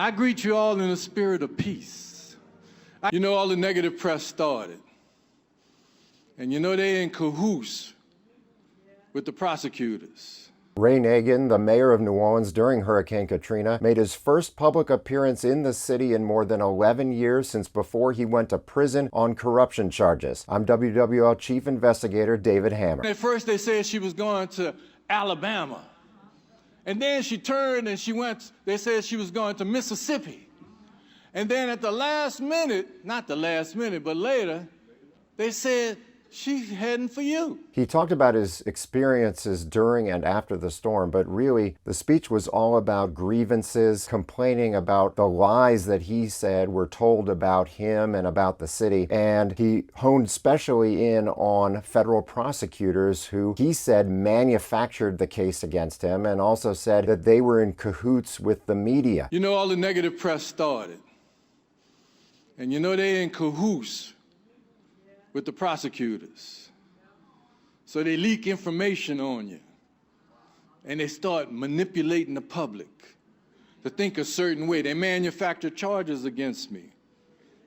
I greet you all in a spirit of peace. You know, all the negative press started. And you know they in cahoots with the prosecutors. Ray Nagin, the mayor of New Orleans during Hurricane Katrina, made his first public appearance in the city in more than 11 years since before he went to prison on corruption charges. I'm WWL Chief Investigator David Hammer. At first they said she was going to Alabama. And then she turned and they said she was going to Mississippi. And then at the last minute, not the last minute, but later, they said she's heading for you. He talked about his experiences during and after the storm, but really the speech was all about grievances, complaining about the lies that he said were told about him and about the city. And he honed especially in on federal prosecutors who he said manufactured the case against him, and also said that they were in cahoots with the media. You know, all the negative press started. And you know they in cahoots with the prosecutors. So they leak information on you. And they start manipulating the public to think a certain way. They manufacture charges against me.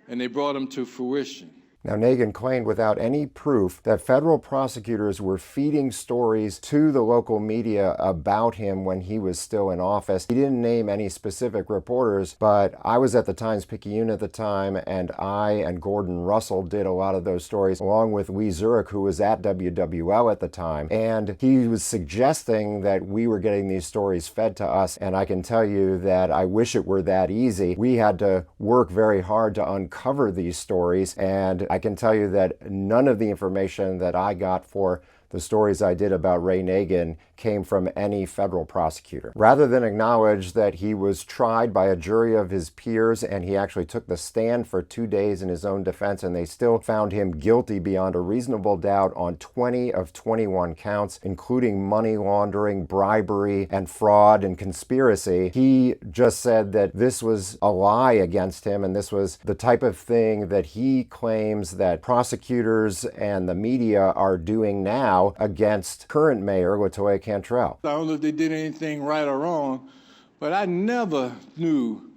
And they brought them to fruition. Now, Nagin claimed without any proof that federal prosecutors were feeding stories to the local media about him when he was still in office. He didn't name any specific reporters, but I was at the Times-Picayune at the time, and I and Gordon Russell did a lot of those stories, along with Lee Zurich, who was at WWL at the time. And he was suggesting that we were getting these stories fed to us, and I can tell you that I wish it were that easy. We had to work very hard to uncover these stories, and I can tell you that none of the information that I got for the stories I did about Ray Nagin came from any federal prosecutor. Rather than acknowledge that he was tried by a jury of his peers and he actually took the stand for 2 days in his own defense, and they still found him guilty beyond a reasonable doubt on 20 of 21 counts, including money laundering, bribery, and fraud and conspiracy, he just said that this was a lie against him, and this was the type of thing that he claims that prosecutors and the media are doing now against current Mayor LaToya Cantrell. I don't know if they did anything right or wrong, but I never knew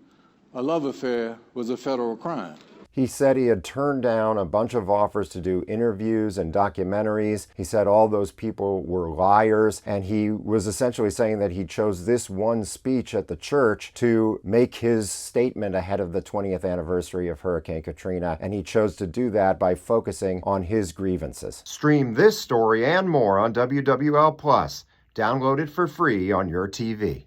a love affair was a federal crime. He said he had turned down a bunch of offers to do interviews and documentaries. He said all those people were liars, and he was essentially saying that he chose this one speech at the church to make his statement ahead of the 20th anniversary of Hurricane Katrina, and he chose to do that by focusing on his grievances. Stream this story and more on WWL+. Download it for free on your TV.